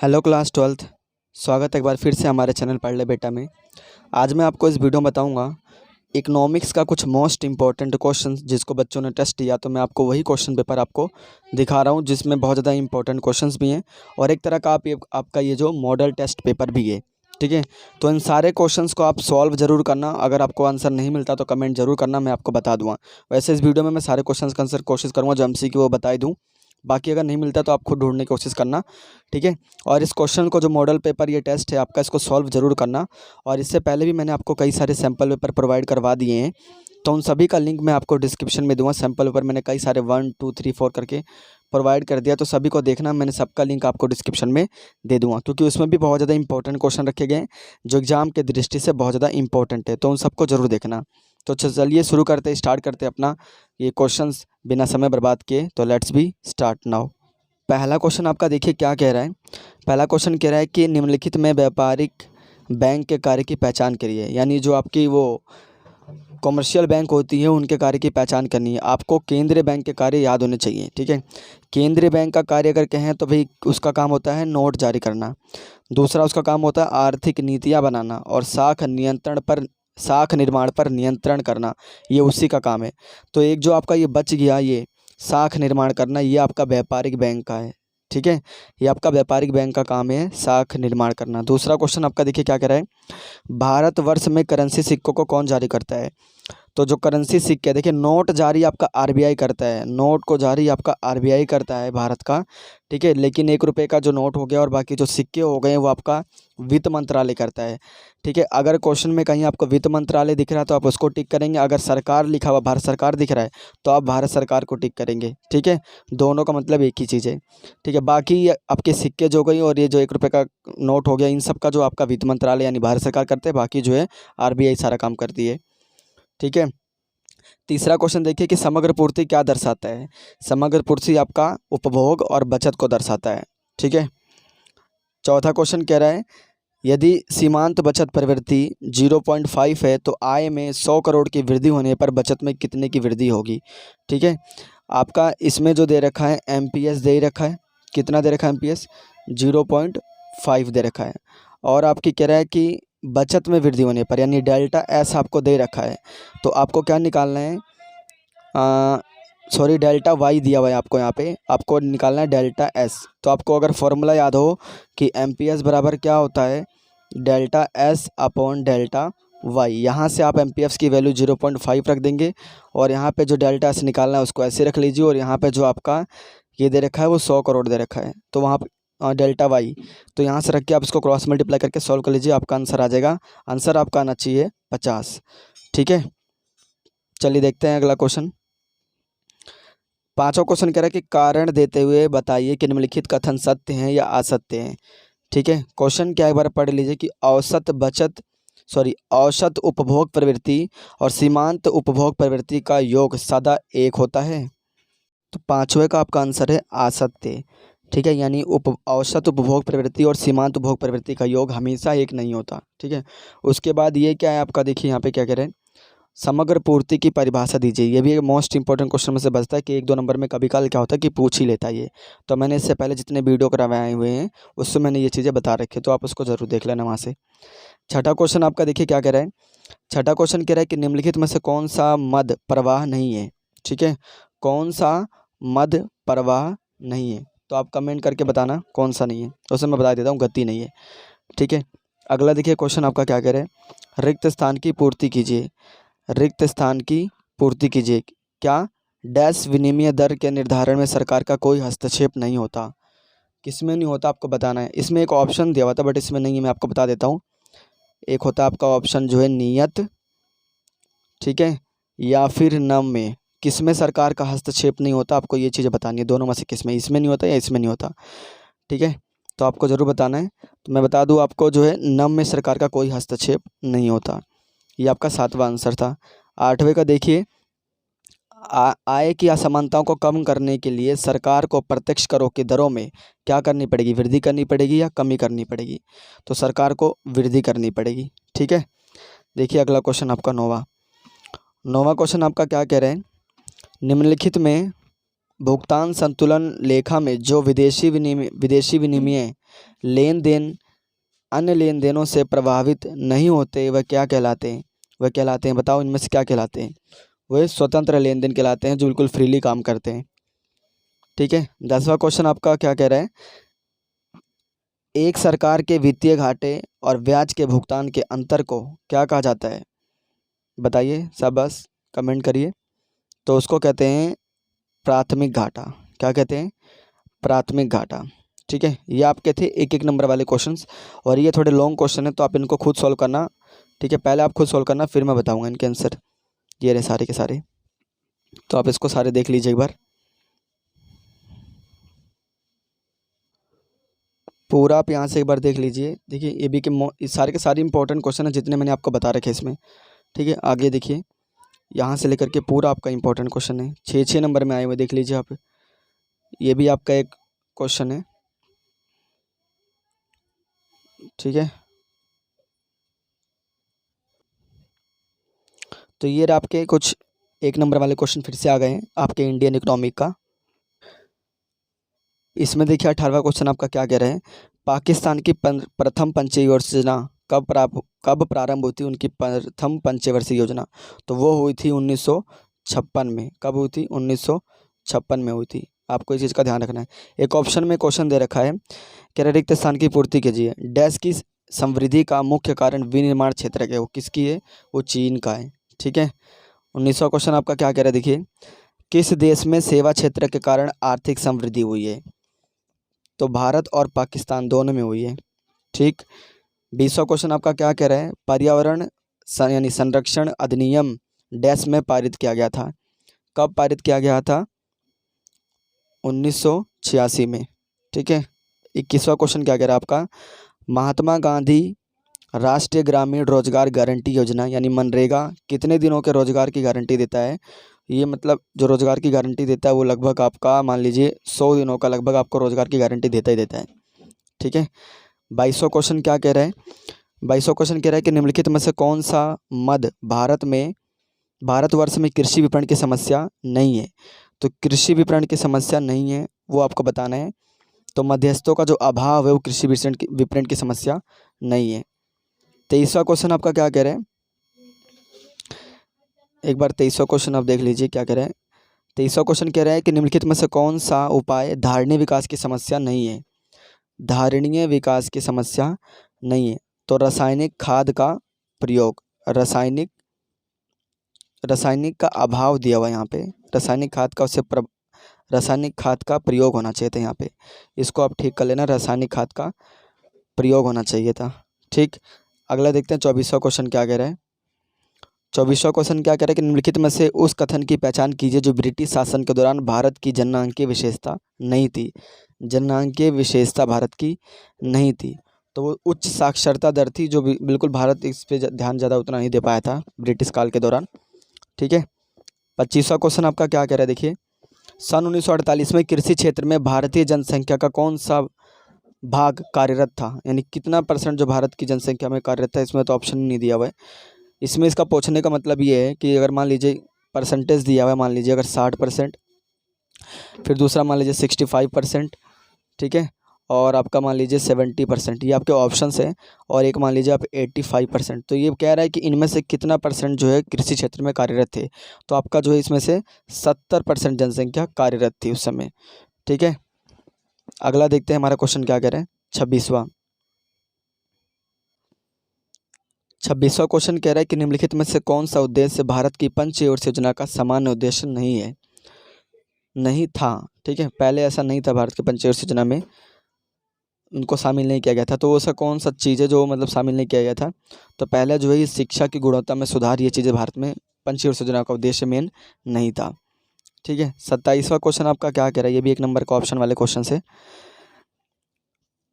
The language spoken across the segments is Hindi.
Hello class 12th। स्वागत है एक बार फिर से हमारे चैनल पढ़ ले बेटा में। आज मैं आपको इस वीडियो में बताऊंगा इकोनॉमिक्स का कुछ मोस्ट इंपॉर्टेंट क्वेश्चन जिसको बच्चों ने टेस्ट दिया, तो मैं आपको वही क्वेश्चन पेपर आपको दिखा रहा हूं जिसमें बहुत ज़्यादा इंपॉर्टेंट क्वेश्चंस भी हैं और एक तरह का आपका ये जो मॉडल टेस्ट पेपर भी है। ठीक है, तो इन सारे क्वेश्चंस को आप सॉल्व ज़रूर करना। अगर आपको आंसर नहीं मिलता तो कमेंट ज़रूर करना, मैं आपको बता दूँगा। वैसे इस वीडियो में मैं सारे क्वेश्चंस का आंसर कोशिश करूँगा जो MCQ वो बता दूँ, बाकी अगर नहीं मिलता तो आप खुद ढूंढने की कोशिश करना। ठीक है, और इस क्वेश्चन को जो मॉडल पेपर ये टेस्ट है आपका, इसको सॉल्व ज़रूर करना। और इससे पहले भी मैंने आपको कई सारे सैम्पल पेपर प्रोवाइड करवा दिए हैं, तो उन सभी का लिंक मैं आपको डिस्क्रिप्शन में दूंगा। सैम्पल पेपर मैंने कई सारे 1 2 3 4 करके प्रोवाइड कर दिया, तो सभी को देखना। मैंने सबका लिंक आपको डिस्क्रिप्शन में दे दूंगा, क्योंकि उसमें भी बहुत ज़्यादा इंपॉर्टेंट क्वेश्चन रखे गए हैं जो एग्ज़ाम के दृष्टि से बहुत ज़्यादा इंपॉर्टेंट है, तो उन सबको ज़रूर देखना। तो चलिए शुरू करते, स्टार्ट करते अपना ये क्वेश्चंस बिना समय बर्बाद किए। तो लेट्स बी स्टार्ट नाउ। पहला क्वेश्चन आपका देखिए क्या कह रहा है। पहला क्वेश्चन कह रहा है कि निम्नलिखित में व्यापारिक बैंक के कार्य की पहचान करिए। यानी जो आपकी वो कॉमर्शियल बैंक होती है उनके कार्य की पहचान करनी है। आपको केंद्रीय बैंक के कार्य याद होने चाहिए। ठीक है, केंद्रीय बैंक का कार्य अगर कहें तो भाई उसका काम होता है नोट जारी करना। दूसरा उसका काम होता है आर्थिक नीतियाँ बनाना, और साख निर्माण पर नियंत्रण करना, ये उसी का काम है। तो एक जो आपका ये बच गया, ये साख निर्माण करना, ये आपका व्यापारिक बैंक का है। ठीक है, ये आपका व्यापारिक बैंक का काम है साख निर्माण करना। दूसरा क्वेश्चन आपका देखिए क्या कह रहा है। भारतवर्ष में करेंसी सिक्कों को कौन जारी करता है। तो जो करेंसी सिक्के देखिए, नोट जारी आपका RBI करता है, नोट को जारी आपका RBI करता है भारत का। ठीक है, लेकिन 1 रुपये का जो नोट हो गया और बाकी जो सिक्के हो गए वो आपका वित्त मंत्रालय करता है। ठीक है, अगर क्वेश्चन में कहीं आपको वित्त मंत्रालय दिख रहा है तो आप उसको टिक करेंगे। अगर सरकार लिखा हुआ भारत सरकार दिख रहा है तो आप भारत सरकार को टिक करेंगे। ठीक है, दोनों का मतलब एक ही चीज़ है। ठीक है, बाकी आपके सिक्के जो गई और ये जो 1 रुपये का नोट हो गया, इन सब का जो आपका वित्त मंत्रालय यानी भारत सरकार करते हैं, बाकी जो है RBI सारा काम करती है। ठीक है, तीसरा क्वेश्चन देखिए कि समग्र पूर्ति क्या दर्शाता है। समग्र पूर्ति आपका उपभोग और बचत को दर्शाता है। ठीक है, चौथा क्वेश्चन कह रहा है यदि सीमांत बचत प्रवृत्ति 0.5 है तो आय में 100 करोड़ की वृद्धि होने पर बचत में कितने की वृद्धि होगी। ठीक है, आपका इसमें जो दे रखा है MPS दे रखा है, कितना दे रखा है MPS 0.5 दे रखा है। और आपकी कह रहा है कि बचत में वृद्धि होने पर यानी डेल्टा S आपको दे रखा है, तो आपको क्या निकालना है, सॉरी डेल्टा Y दिया हुआ है आपको, यहाँ पे आपको निकालना है डेल्टा S। तो आपको अगर फॉर्मूला याद हो कि MPS बराबर क्या होता है, delta S upon delta Y। यहाँ से आप MPS की वैल्यू 0.5 रख देंगे और यहाँ पे जो डेल्टा S निकालना है उसको ऐसे रख लीजिए, और यहाँ पे जो आपका ये दे रखा है वो 100 करोड़ दे रखा है, तो वहाँ डेल्टा Y, तो यहाँ से रख के आप इसको क्रॉस मल्टीप्लाई करके सॉल्व कर लीजिए, आपका आंसर आ जाएगा। आंसर आपका आना चाहिए 50। ठीक है, चलिए देखते हैं अगला क्वेश्चन। पांचवा क्वेश्चन कह रहा है कि कारण देते हुए बताइए कि निम्नलिखित कथन सत्य हैं या असत्य हैं। ठीक है, क्वेश्चन क्या एक बार पढ़ लीजिए कि औसत उपभोग प्रवृत्ति और सीमांत उपभोग प्रवृत्ति का योग सदा एक होता है। तो पांचवे का आपका आंसर है असत्य। ठीक है, यानी औसत उपभोग प्रवृत्ति और सीमांत उपभोग प्रवृत्ति का योग हमेशा एक नहीं होता। ठीक है, उसके बाद ये क्या है आपका, देखिए यहाँ पे क्या कह रहे हैं, समग्र पूर्ति की परिभाषा दीजिए। ये भी एक मोस्ट इंपॉर्टेंट क्वेश्चन में से बचता है कि 1 2 नंबर में कभी काल क्या होता है कि पूछ ही लेता है ये। तो मैंने इससे पहले जितने वीडियो करवाए हुए हैं उससे मैंने ये चीज़ें बता रखी है, तो आप उसको ज़रूर देख लेना वहाँ से। छठा क्वेश्चन आपका देखिए क्या कह रहा है। छठा क्वेश्चन कह रहा है कि निम्नलिखित में से कौन सा मध्य प्रवाह नहीं है। ठीक है, कौन सा मध्य प्रवाह नहीं है, तो आप कमेंट करके बताना कौन सा नहीं है, तो उसे मैं बता देता हूँ गति नहीं है। ठीक है, अगला देखिए क्वेश्चन आपका क्या कह रहे हैं, रिक्त स्थान की पूर्ति कीजिए। रिक्त स्थान की पूर्ति कीजिए। क्या डैश विनिमय दर के निर्धारण में सरकार का कोई हस्तक्षेप नहीं होता। किसमें नहीं होता आपको बताना है। इसमें एक ऑप्शन दिया हुआ था बट इसमें नहीं है, मैं आपको बता देता हूँ। एक होता है आपका ऑप्शन जो है नियत, ठीक है, या फिर नम में। किसमें सरकार का हस्तक्षेप नहीं होता, आपको ये चीज़ें बतानी है, दोनों में से किसमें, इसमें नहीं होता या इसमें नहीं होता। ठीक है, तो आपको ज़रूर बताना है। तो मैं बता दूँ आपको जो है नम में सरकार का कोई हस्तक्षेप नहीं होता। ये आपका 7वां आंसर था। 8वें का देखिए, आय की असमानताओं को कम करने के लिए सरकार को प्रत्यक्ष करों की दरों में क्या करनी पड़ेगी, वृद्धि करनी पड़ेगी या कमी करनी पड़ेगी। तो सरकार को वृद्धि करनी पड़ेगी। ठीक है, देखिए अगला क्वेश्चन आपका नौवां क्वेश्चन आपका क्या कह रहे हैं, निम्नलिखित में भुगतान संतुलन लेखा में जो विदेशी विनिमय लेन देन अन्य लेन देनों से प्रभावित नहीं होते वह क्या कहलाते हैं? वह कहलाते हैं, बताओ इनमें से क्या कहलाते हैं? वह स्वतंत्र लेन देन कहलाते हैं, जो बिल्कुल फ्रीली काम करते हैं। ठीक है। 10वां क्वेश्चन आपका क्या कह रहा है? एक सरकार के वित्तीय घाटे और ब्याज के भुगतान के अंतर को क्या कहा जाता है? बताइए, शाबाश, कमेंट करिए। तो उसको कहते हैं प्राथमिक घाटा। क्या कहते हैं? प्राथमिक घाटा। ठीक है। ये आपके थे एक एक नंबर वाले क्वेश्चंस, और ये थोड़े लॉन्ग क्वेश्चन है तो आप इनको खुद सॉल्व करना। ठीक है, पहले आप खुद सॉल्व करना, फिर मैं बताऊंगा इनके आंसर। ये रहे सारे के सारे, तो आप इसको सारे देख लीजिए एक बार। पूरा आप यहाँ से एक बार देख लीजिए। देखिए ये भी कि सारे के सारे इंपॉर्टेंट क्वेश्चन है जितने मैंने आपको बता रखे इसमें। ठीक है, आगे देखिए, यहाँ से लेकर के पूरा आपका इंपॉर्टेंट क्वेश्चन है, 6 नंबर में आए हुए, देख लीजिए आप। ये भी आपका एक क्वेश्चन है। ठीक है, तो ये आपके कुछ 1 नंबर वाले क्वेश्चन फिर से आ गए हैं आपके इंडियन इकोनॉमिक का। इसमें देखिए 18वां क्वेश्चन आपका क्या कह रहे हैं? पाकिस्तान की प्रथम पंचवर्षीय योजना कब प्रारंभ हुई थी? उनकी प्रथम पंचवर्षीय योजना तो वो हुई थी 1956 में। कब हुई थी? 1956 में हुई थी। आपको इस चीज़ का ध्यान रखना है। एक ऑप्शन में क्वेश्चन दे रखा है, कह रहे रिक्त स्थान की पूर्ति कीजिए। डैश की समृद्धि का मुख्य कारण विनिर्माण क्षेत्र के, वो किसकी है? वो चीन का है। ठीक है। 19वां क्वेश्चन आपका क्या कह रहा है? देखिए, किस देश में सेवा क्षेत्र के कारण आर्थिक समृद्धि हुई है? तो भारत और पाकिस्तान दोनों में हुई है। ठीक। 20वां क्वेश्चन आपका क्या कह रहा है? पर्यावरण यानी संरक्षण अधिनियम डैश में पारित किया गया था। कब पारित किया गया था? 1986 में। ठीक है। 21वां क्वेश्चन क्या कह रहा है आपका? महात्मा गांधी राष्ट्रीय ग्रामीण रोजगार गारंटी योजना यानी मनरेगा कितने दिनों के रोजगार की गारंटी देता है? ये मतलब जो रोजगार की गारंटी देता है वो लगभग आपका मान लीजिए 100 दिनों का लगभग आपको रोजगार की गारंटी देता ही देता है। ठीक है। 22वां क्वेश्चन क्या कह रहा है? 22वां क्वेश्चन कह रहा है कि निम्नलिखित में से कौन सा मद भारतवर्ष में कृषि विपणन की समस्या नहीं है? तो कृषि विपणन की समस्या नहीं है वो आपको बताना है। तो मध्यस्थों का जो अभाव है वो कृषि विपणन की समस्या नहीं है। 23वां क्वेश्चन आपका क्या कह रहे हैं? एक बार 23वां क्वेश्चन आप देख लीजिए क्या कह रहे हैं। 23वां क्वेश्चन कह रहा है कि निम्नलिखित में से कौन सा उपाय धारणीय विकास की समस्या नहीं है? धारणीय विकास की समस्या नहीं है। तो रासायनिक खाद का प्रयोग, रासायनिक का अभाव दिया हुआ यहाँ पे, रासायनिक खाद का प्रयोग होना चाहिए था यहाँ पे। इसको आप ठीक कर लेना, रासायनिक खाद का प्रयोग होना चाहिए था। ठीक। अगला देखते हैं 24वां क्वेश्चन क्या कह रहा है। 24वां क्वेश्चन क्या कह रहा है कि निम्नलिखित में से उस कथन की पहचान कीजिए जो ब्रिटिश शासन के दौरान भारत की जननांकीय विशेषता नहीं थी। जननांकीय विशेषता भारत की नहीं थी, तो वो उच्च साक्षरता दर थी जो बिल्कुल भारत इस पे ध्यान ज़्यादा उतना नहीं दे पाया था ब्रिटिश काल के दौरान। ठीक है। 25वां क्वेश्चन आपका क्या कह रहा है? देखिए, सन 1948 में कृषि क्षेत्र में भारतीय जनसंख्या का कौन सा भाग कार्यरत था? यानी कितना % जो भारत की जनसंख्या में कार्यरत था? इसमें तो ऑप्शन नहीं दिया हुआ है। इसमें इसका पूछने का मतलब ये है कि अगर मान लीजिए परसेंटेज दिया हुआ है, मान लीजिए अगर 60%, फिर दूसरा मान लीजिए 65%, ठीक है, और आपका मान लीजिए 70%, ये आपके ऑप्शंस हैं, और एक मान लीजिए आप 85%। तो ये कह रहा है कि इनमें से कितना % जो है कृषि क्षेत्र में कार्यरत थे? तो आपका जो है इसमें से 70% जनसंख्या कार्यरत थी उस समय। ठीक है। अगला देखते हैं हमारा क्वेश्चन क्या कह रहे हैं। 26वां क्वेश्चन कह रहा है कि निम्नलिखित में से कौन सा उद्देश्य भारत की पंचवर्षीय योजना का सामान्य उद्देश्य नहीं था? ठीक है, पहले ऐसा नहीं था, भारत की पंचवर्षीय योजना में उनको शामिल नहीं किया गया था। तो ऐसा कौन सा चीज़ है जो मतलब शामिल नहीं किया गया था? तो पहले जो है ये शिक्षा की गुणवत्ता में सुधार, ये चीज़ें भारत में पंचवर्षीय योजना का उद्देश्य मेन नहीं था। ठीक है। 27वां क्वेश्चन आपका क्या कह रहा है? ये भी 1 नंबर का ऑप्शन वाले क्वेश्चन से।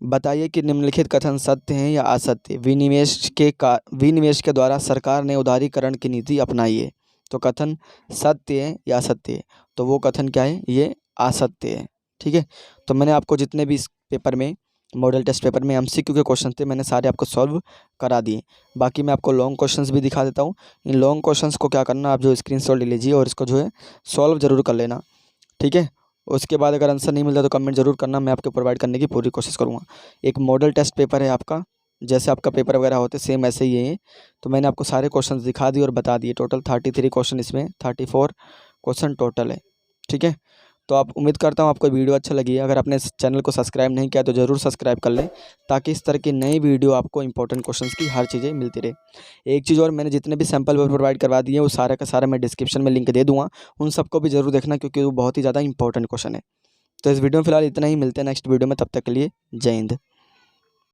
बताइए कि निम्नलिखित कथन सत्य हैं या असत्य? विनिवेश के द्वारा सरकार ने उदारीकरण की नीति अपनाई है। तो कथन सत्य है या असत्य है? तो वो कथन क्या है? ये असत्य है। ठीक है। तो मैंने आपको जितने भी इस पेपर में मॉडल टेस्ट पेपर में MCQ के क्वेश्चन थे मैंने सारे आपको सॉल्व करा दिए। बाकी मैं आपको लॉन्ग क्वेश्चंस भी दिखा देता हूँ। इन लॉन्ग क्वेश्चंस को क्या करना, आप जो स्क्रीनशॉट ले लीजिए और इसको जो है सॉल्व ज़रूर कर लेना। ठीक है। उसके बाद अगर आंसर नहीं मिलता तो कमेंट ज़रूर करना, मैं आपको प्रोवाइड करने की पूरी कोशिश करूँगा। एक मॉडल टेस्ट पेपर है आपका, जैसे आपका पेपर वगैरह होते सेम ऐसे ही है। तो मैंने आपको सारे क्वेश्चंस दिखा दिए और बता दिए। टोटल 33 क्वेश्चन, इसमें 34 क्वेश्चन टोटल है। ठीक है, तो आप उम्मीद करता हूँ आपको वीडियो अच्छा लगी है। अगर आपने इस चैनल को सब्सक्राइब नहीं किया तो ज़रूर सब्सक्राइब कर लें, ताकि इस तरह की नई वीडियो आपको इंपॉर्टेंट क्वेश्चंस की हर चीज़ें मिलती रहे। एक चीज़ और, मैंने जितने भी सैंपल पेपर प्रोवाइड करवा दिए वो सारा का सारा मैं डिस्क्रिप्शन में लिंक दे दूँगा, उन सबको भी ज़रूर देखना, क्योंकि वो बहुत ही ज़्यादा इंपॉर्टेंट क्वेश्चन है। तो इस वीडियो में फिलहाल इतना ही, मिलते हैं नेक्स्ट वीडियो में, तब तक के लिए जय हिंद।